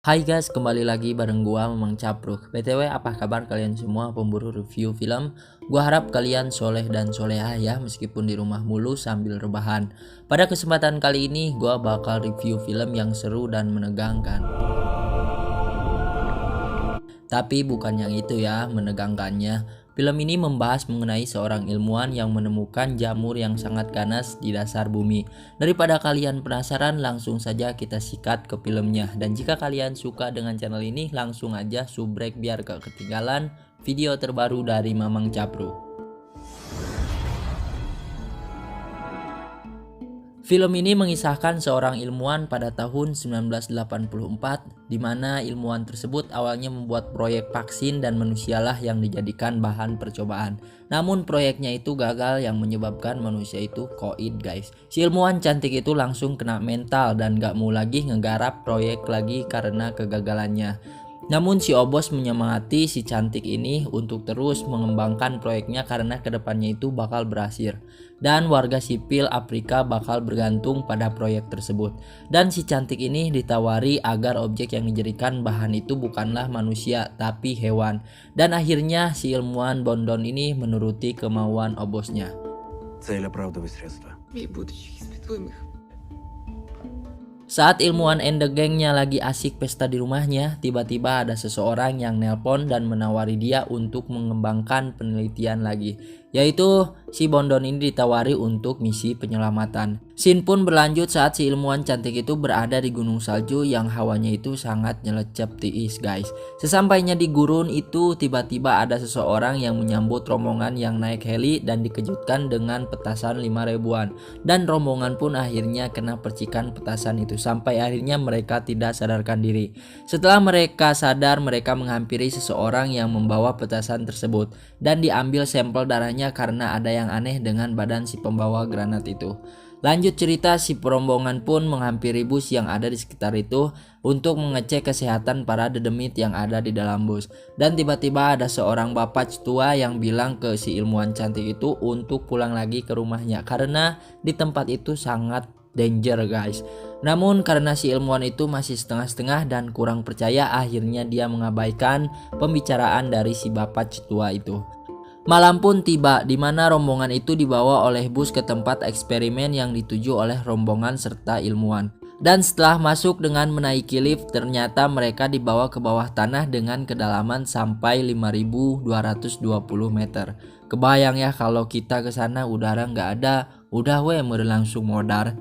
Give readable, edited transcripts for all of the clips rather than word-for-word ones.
Hai guys, kembali lagi bareng gua Memang Capruk. BTW, apa kabar kalian semua pemburu review film? Gua harap kalian soleh dan solehah ya, meskipun di rumah mulu sambil rebahan. Pada kesempatan kali ini gua bakal review film yang seru dan menegangkan. Tapi bukan yang itu ya, menegangkannya. Film ini membahas mengenai seorang ilmuwan yang menemukan jamur yang sangat ganas di dasar bumi. Daripada kalian penasaran, langsung saja kita sikat ke filmnya. Dan jika kalian suka dengan channel ini, langsung aja subrek biar gak ketinggalan video terbaru dari Mamang Capru. Film ini mengisahkan seorang ilmuwan pada tahun 1984, di mana ilmuwan tersebut awalnya membuat proyek vaksin dan manusialah yang dijadikan bahan percobaan. Namun proyeknya itu gagal yang menyebabkan manusia itu koid guys. Si ilmuwan cantik itu langsung kena mental dan gak mau lagi ngegarap proyek lagi karena kegagalannya. Namun si Obos menyemangati si cantik ini untuk terus mengembangkan proyeknya karena kedepannya itu bakal berhasil. Dan warga sipil Afrika bakal bergantung pada proyek tersebut. Dan si cantik ini ditawari agar objek yang dijadikan bahan itu bukanlah manusia tapi hewan. Dan akhirnya si ilmuwan Bondon ini menuruti kemauan Obosnya. Цель оправдывает средства. И будущих испытуемых. Saat ilmuwan and the gangnya lagi asik pesta di rumahnya, tiba-tiba ada seseorang yang nelpon dan menawari dia untuk mengembangkan penelitian lagi. Yaitu si Bondon ini ditawari untuk misi penyelamatan. Scene pun berlanjut saat si ilmuwan cantik itu berada di gunung salju yang hawanya itu sangat nyelecep tiis guys. Sesampainya di gurun itu tiba-tiba ada seseorang yang menyambut rombongan yang naik heli dan dikejutkan dengan petasan 5 ribuan. Dan rombongan pun akhirnya kena percikan petasan itu sampai akhirnya mereka tidak sadarkan diri. Setelah mereka sadar, mereka menghampiri seseorang yang membawa petasan tersebut dan diambil sampel darahnya karena ada yang aneh dengan badan si pembawa granat itu. Lanjut cerita, si perombongan pun menghampiri bus yang ada di sekitar itu untuk mengecek kesehatan para dedemit yang ada di dalam bus. Dan tiba-tiba ada seorang bapak tua yang bilang ke si ilmuwan cantik itu untuk pulang lagi ke rumahnya karena di tempat itu sangat danger guys. Namun karena si ilmuwan itu masih setengah-setengah dan kurang percaya, akhirnya dia mengabaikan pembicaraan dari si bapak tua itu. Malam pun tiba di mana rombongan itu dibawa oleh bus ke tempat eksperimen yang dituju oleh rombongan serta ilmuwan. Dan setelah masuk dengan menaiki lift, ternyata mereka dibawa ke bawah tanah dengan kedalaman sampai 5220 meter. Kebayang ya kalau kita ke sana udara nggak ada, udah langsung modar.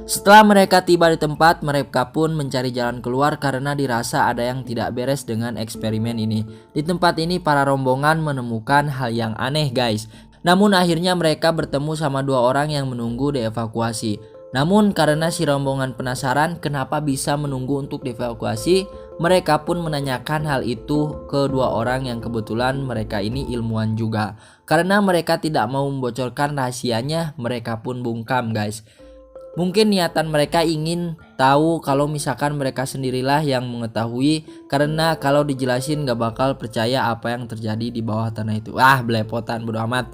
Setelah mereka tiba di tempat, mereka pun mencari jalan keluar karena dirasa ada yang tidak beres dengan eksperimen ini. Di tempat ini para rombongan menemukan hal yang aneh guys. Namun akhirnya mereka bertemu sama dua orang yang menunggu dievakuasi. Namun karena si rombongan penasaran kenapa bisa menunggu untuk dievakuasi, mereka pun menanyakan hal itu ke dua orang yang kebetulan mereka ini ilmuwan juga. Karena mereka tidak mau membocorkan rahasianya, mereka pun bungkam guys. Mungkin niatan mereka ingin tahu kalau misalkan mereka sendirilah yang mengetahui, karena kalau dijelasin gak bakal percaya apa yang terjadi di bawah tanah itu. Belepotan bodo amat.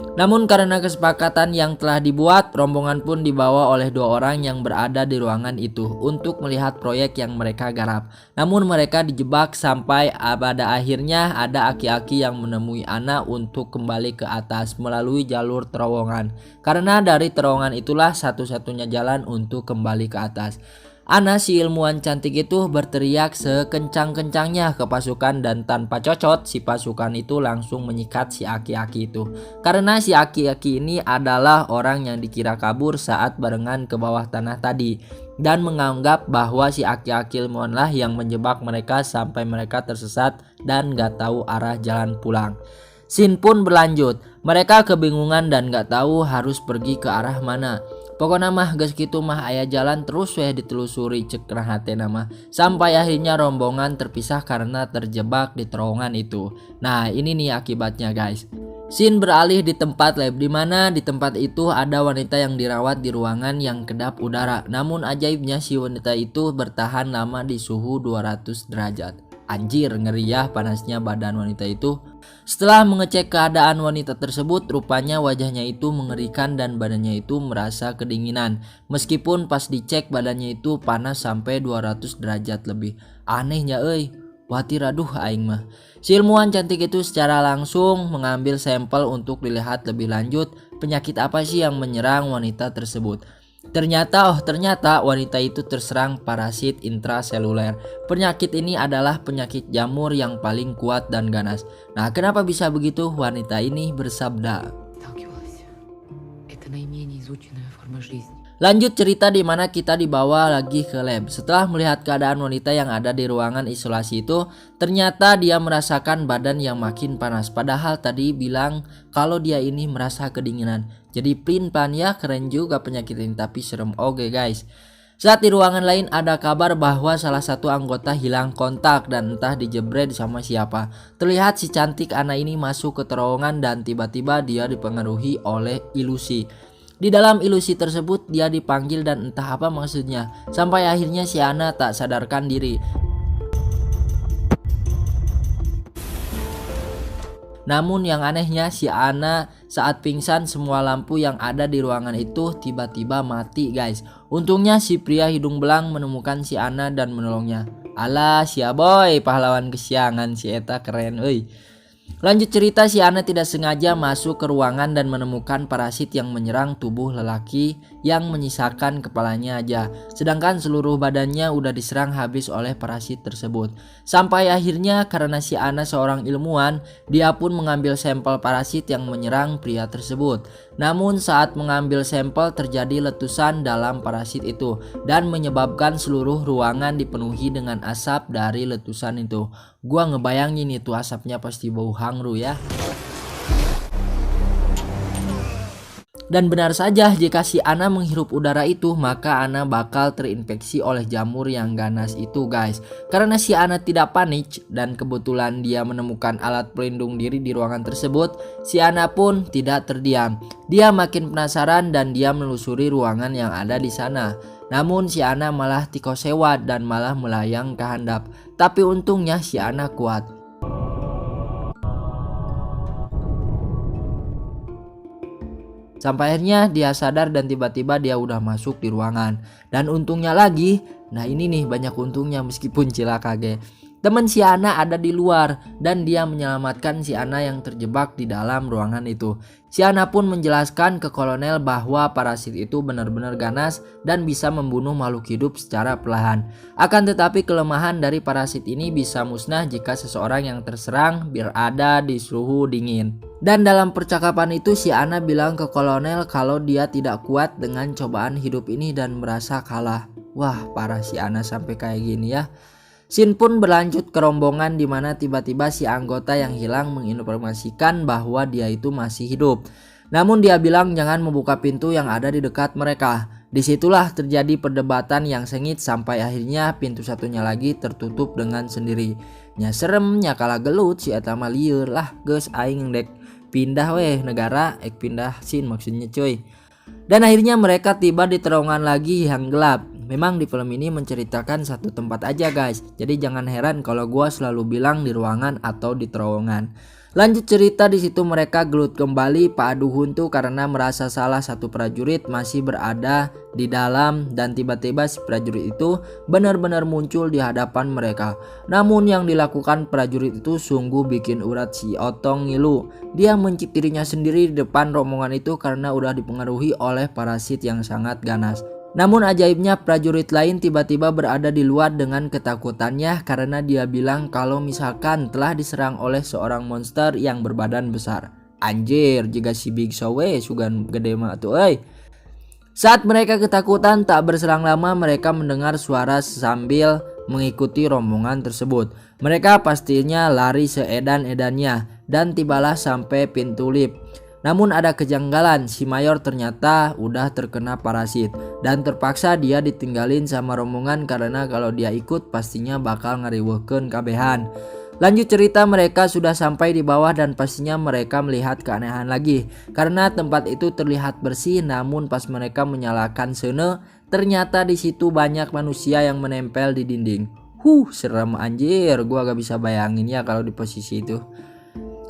Namun karena kesepakatan yang telah dibuat, rombongan pun dibawa oleh dua orang yang berada di ruangan itu untuk melihat proyek yang mereka garap. Namun mereka dijebak sampai pada akhirnya ada aki-aki yang menemui Ana untuk kembali ke atas melalui jalur terowongan. Karena dari terowongan itulah satu-satunya jalan untuk kembali ke atas. Ana si ilmuwan cantik itu berteriak sekencang-kencangnya ke pasukan dan tanpa cocot si pasukan itu langsung menyikat si aki-aki itu. Karena si aki-aki ini adalah orang yang dikira kabur saat barengan ke bawah tanah tadi dan menganggap bahwa si aki-aki ilmuwanlah yang menjebak mereka sampai mereka tersesat dan gak tahu arah jalan pulang. Scene pun berlanjut, mereka kebingungan dan gak tahu harus pergi ke arah mana. Pokoknya mah gas gitu mah ayah jalan terus ditelusuri cek hati nama. Sampai akhirnya rombongan terpisah karena terjebak di terowongan itu. Nah ini nih akibatnya guys. Scene beralih di tempat lab, di mana di tempat itu ada wanita yang dirawat di ruangan yang kedap udara. Namun ajaibnya si wanita itu bertahan lama di suhu 200 derajat. Anjir, ngeri ya panasnya badan wanita itu. Setelah mengecek keadaan wanita tersebut, rupanya wajahnya itu mengerikan dan badannya itu merasa kedinginan. Meskipun pas dicek badannya itu panas sampai 200 derajat lebih. Anehnya watir aduh aing mah. Si ilmuwan cantik itu secara langsung mengambil sampel untuk dilihat lebih lanjut penyakit apa sih yang menyerang wanita tersebut. Ternyata wanita itu terserang parasit intraseluler. Penyakit ini adalah penyakit jamur yang paling kuat dan ganas. Nah, kenapa bisa begitu? Wanita ini bersabda. Сталкивалась. Это наименее изученная форма жизни. Lanjut cerita di mana kita dibawa lagi ke lab. Setelah melihat keadaan wanita yang ada di ruangan isolasi itu, ternyata dia merasakan badan yang makin panas. Padahal tadi bilang kalau dia ini merasa kedinginan. Jadi plan ya, keren juga penyakit ini, tapi serem oke guys. Saat di ruangan lain ada kabar bahwa salah satu anggota hilang kontak dan entah dijebret sama siapa. Terlihat si cantik Ana ini masuk ke terowongan dan tiba-tiba dia dipengaruhi oleh ilusi. Di dalam ilusi tersebut dia dipanggil dan entah apa maksudnya. Sampai akhirnya si Ana tak sadarkan diri. Namun yang anehnya si Ana saat pingsan semua lampu yang ada di ruangan itu tiba-tiba mati guys. Untungnya si pria hidung belang menemukan si Ana dan menolongnya. Alah si boy pahlawan kesiangan si eta keren Lanjut cerita, si Ana tidak sengaja masuk ke ruangan dan menemukan parasit yang menyerang tubuh lelaki yang menyisakan kepalanya aja. Sedangkan seluruh badannya udah diserang habis oleh parasit tersebut. Sampai akhirnya karena si Ana seorang ilmuwan, dia pun mengambil sampel parasit yang menyerang pria tersebut. Namun saat mengambil sampel terjadi letusan dalam parasit itu dan menyebabkan seluruh ruangan dipenuhi dengan asap dari letusan itu. Gua ngebayangin itu asapnya pasti bau hangru ya. Dan benar saja jika si Ana menghirup udara itu maka Ana bakal terinfeksi oleh jamur yang ganas itu guys. Karena si Ana tidak panik dan kebetulan dia menemukan alat pelindung diri di ruangan tersebut, si Ana pun tidak terdiam. Dia makin penasaran dan dia menelusuri ruangan yang ada di sana. Namun si Ana malah tikosewat dan malah melayang ke handap. Tapi untungnya si Ana kuat. Sampai akhirnya dia sadar dan tiba-tiba dia udah masuk di ruangan. Dan untungnya lagi, nah ini nih banyak untungnya meskipun cilaka ge. Teman si Ana ada di luar dan dia menyelamatkan si Ana yang terjebak di dalam ruangan itu. Si Ana pun menjelaskan ke kolonel bahwa parasit itu benar-benar ganas dan bisa membunuh makhluk hidup secara perlahan. Akan tetapi kelemahan dari parasit ini bisa musnah jika seseorang yang terserang berada di suhu dingin. Dan dalam percakapan itu si Ana bilang ke kolonel kalau dia tidak kuat dengan cobaan hidup ini dan merasa kalah. Wah parah si Ana sampai kayak gini ya. Scene pun berlanjut ke rombongan di mana tiba-tiba si anggota yang hilang menginformasikan bahwa dia itu masih hidup. Namun dia bilang jangan membuka pintu yang ada di dekat mereka. Disitulah terjadi perdebatan yang sengit sampai akhirnya pintu satunya lagi tertutup dengan sendiri. Nya serem nya kalah gelut si eta mah lieur lah geus aing dek pindah weh negara pindah scene maksudnya cuy. Dan akhirnya mereka tiba di terowongan lagi yang gelap. Memang di film ini menceritakan satu tempat aja guys. Jadi jangan heran kalau gua selalu bilang di ruangan atau di terowongan. Lanjut cerita, di situ mereka gelut kembali padu huntu karena merasa salah satu prajurit masih berada di dalam dan tiba-tiba si prajurit itu benar-benar muncul di hadapan mereka. Namun yang dilakukan prajurit itu sungguh bikin urat si Otong ngilu. Dia mencip dirinya sendiri di depan rombongan itu karena udah dipengaruhi oleh parasit yang sangat ganas. Namun ajaibnya prajurit lain tiba-tiba berada di luar dengan ketakutannya karena dia bilang kalau misalkan telah diserang oleh seorang monster yang berbadan besar. Anjir, jika si Big Show sugan gede mah tuh Saat mereka ketakutan tak berselang lama mereka mendengar suara sambil mengikuti rombongan tersebut. Mereka pastinya lari seedan-edannya dan tibalah sampai pintu lift. Namun ada kejanggalan, si Mayor ternyata udah terkena parasit dan terpaksa dia ditinggalin sama rombongan karena kalau dia ikut pastinya bakal ngariweukeun kabehan. Lanjut cerita, mereka sudah sampai di bawah dan pastinya mereka melihat keanehan lagi karena tempat itu terlihat bersih, namun pas mereka menyalakan sene ternyata di situ banyak manusia yang menempel di dinding. Serem anjir, gua gak bisa bayangin ya kalau di posisi itu.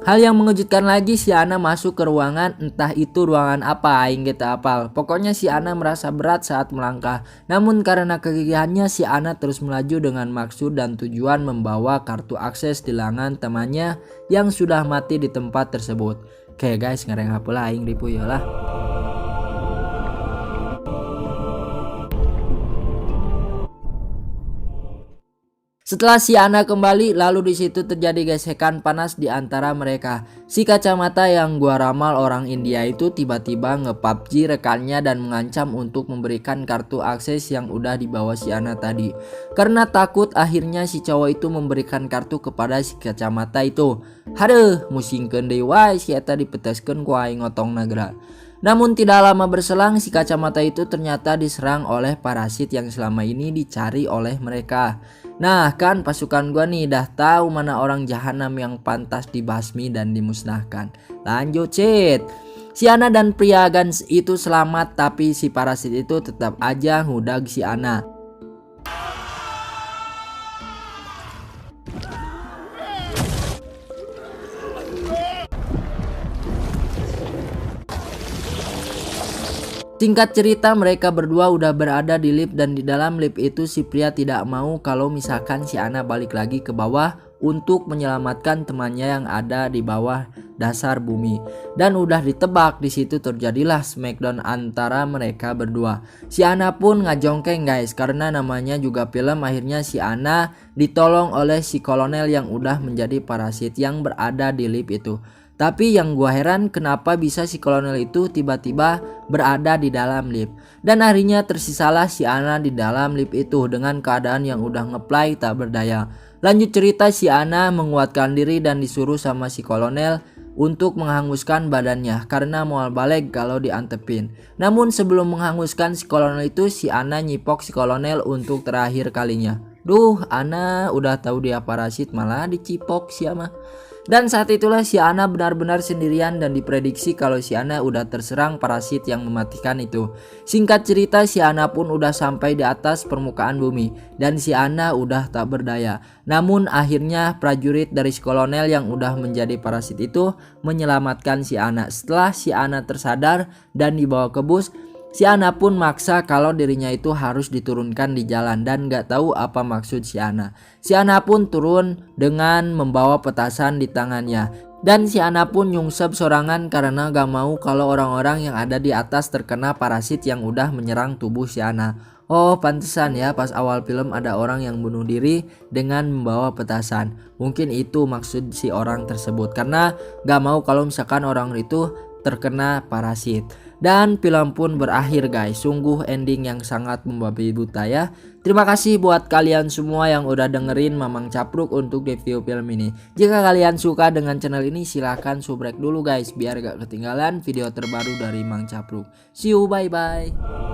Hal yang mengejutkan lagi, si Ana masuk ke ruangan, entah itu ruangan apa aing kita apal. Pokoknya si Ana merasa berat saat melangkah. Namun karena kegigihannya, si Ana terus melaju dengan maksud dan tujuan membawa kartu akses di lengan temannya yang sudah mati di tempat tersebut. Oke guys, ngareng apa aing ripu lah. Setelah si Ana kembali, lalu di situ terjadi gesekan panas di antara mereka. Si kacamata yang gua ramal orang India itu tiba-tiba nge-PUBG rekannya dan mengancam untuk memberikan kartu akses yang udah dibawa si Ana tadi. Karena takut, akhirnya si cowok itu memberikan kartu kepada si kacamata itu. Haduh, musingkeun deui wae si eta dipeteskeun ku aing ngotong nagra. Namun tidak lama berselang, si kacamata itu ternyata diserang oleh parasit yang selama ini dicari oleh mereka. Nah kan pasukan gua nih dah tahu mana orang jahanam yang pantas dibasmi dan dimusnahkan. Lanjut cit. Si Ana dan pria Gans itu selamat, tapi si parasit itu tetap aja ngudag si Ana. Singkat cerita, mereka berdua udah berada di lift dan di dalam lift itu si pria tidak mau kalau misalkan si Ana balik lagi ke bawah untuk menyelamatkan temannya yang ada di bawah dasar bumi. Dan udah ditebak, di situ terjadilah smackdown antara mereka berdua. Si Ana pun ngajongkeng guys, karena namanya juga film. Akhirnya si Ana ditolong oleh si kolonel yang udah menjadi parasit yang berada di lift itu. Tapi yang gua heran, kenapa bisa si kolonel itu tiba-tiba berada di dalam lift. Dan akhirnya tersisalah si Ana di dalam lift itu dengan keadaan yang udah ngeplay tak berdaya. Lanjut cerita, si Ana menguatkan diri dan disuruh sama si kolonel untuk menghanguskan badannya karena mau balik kalau diantepin. Namun sebelum menghanguskan si kolonel itu, si Ana nyipok si kolonel untuk terakhir kalinya. Duh, Ana udah tahu dia parasit malah dicipok si Ama. Dan saat itulah si Ana benar-benar sendirian dan diprediksi kalau si Ana udah terserang parasit yang mematikan itu. Singkat cerita, si Ana pun udah sampai di atas permukaan bumi dan si Ana udah tak berdaya. Namun akhirnya prajurit dari si kolonel yang udah menjadi parasit itu menyelamatkan si Ana. Setelah si Ana tersadar dan dibawa ke bus, si Ana pun maksa kalau dirinya itu harus diturunkan di jalan dan gak tahu apa maksud si Ana. Si Ana pun turun dengan membawa petasan di tangannya. Dan si Ana pun nyungsep sorangan karena gak mau kalau orang-orang yang ada di atas terkena parasit yang udah menyerang tubuh si Ana. Oh pantesan ya pas awal film ada orang yang bunuh diri dengan membawa petasan. Mungkin itu maksud si orang tersebut karena gak mau kalau misalkan orang itu terkena parasit. Dan film pun berakhir guys. Sungguh ending yang sangat membabi buta ya. Terima kasih buat kalian semua yang udah dengerin Mamang Capruk untuk review film ini. Jika kalian suka dengan channel ini, silahkan subrek dulu guys biar gak ketinggalan video terbaru dari Mang Capruk. See you, bye bye.